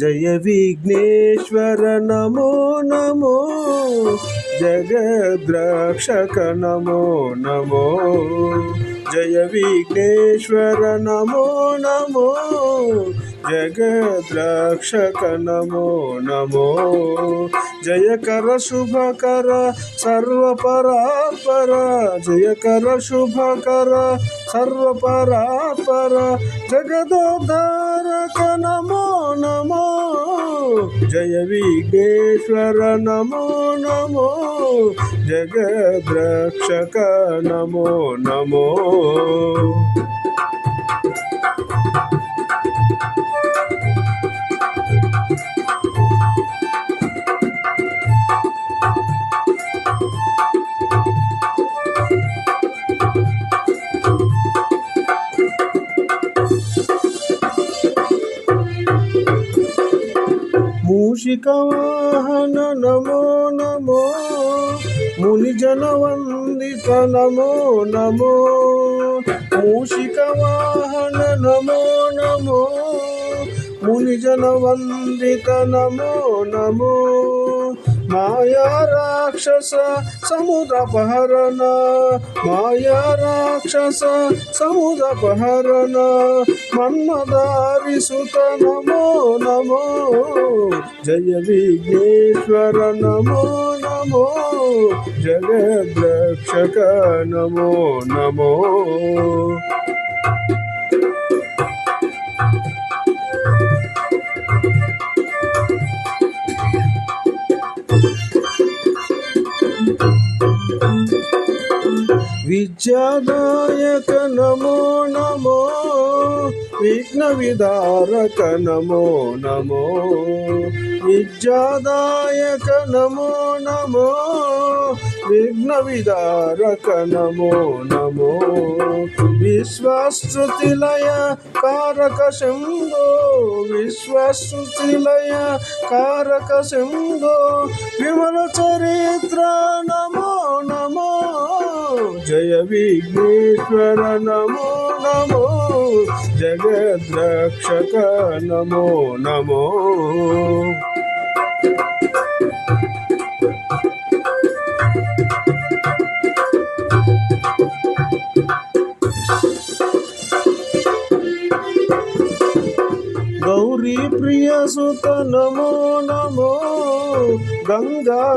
जय विघ्नेश्वर नमो नमो, जगद्रक्षक नमो नमो, जय विघ्नेश्वर नमो नमो, जगद्रक्षक नमो नमो, जयकर शुभकर सर्वपरात्पर, जयकर शुभकर सर्वपरात्पर, जगदोद्धारक नमो नमो, जय विघ्नेश्वर नमो नमो, जगद्रक्षक नमो नमो। मूषिकवाहन नमो नमो, मुनिजनवन्दित नमो नमो, मूषिकवाहन नमो नमो, मुनिजनवन्दित नमो नमो, माया राक्षस समुदपहरण, माया राक्षस समुदपहरण, मन्मदारिसुत नमो नमो, जय विघ्नेश्वर नमो नमो, जगद्रक्षक नमो नमो। विद्यादायक नमो नमो, विघ्न विदारक नमो नमो, विद्यादायक नमो नमो, विघ्न विदारक नमो नमो, विश्वस्तुतिलय कारक शंभो, विश्वस्तुतिलय कारक शंभो, विमल चरित्र नमो नमो, जय विघ्नेश्वर नमो नमो, जगद्रक्षक नमो नमो। गौरी प्रिय सुत नमो नमो, गंगा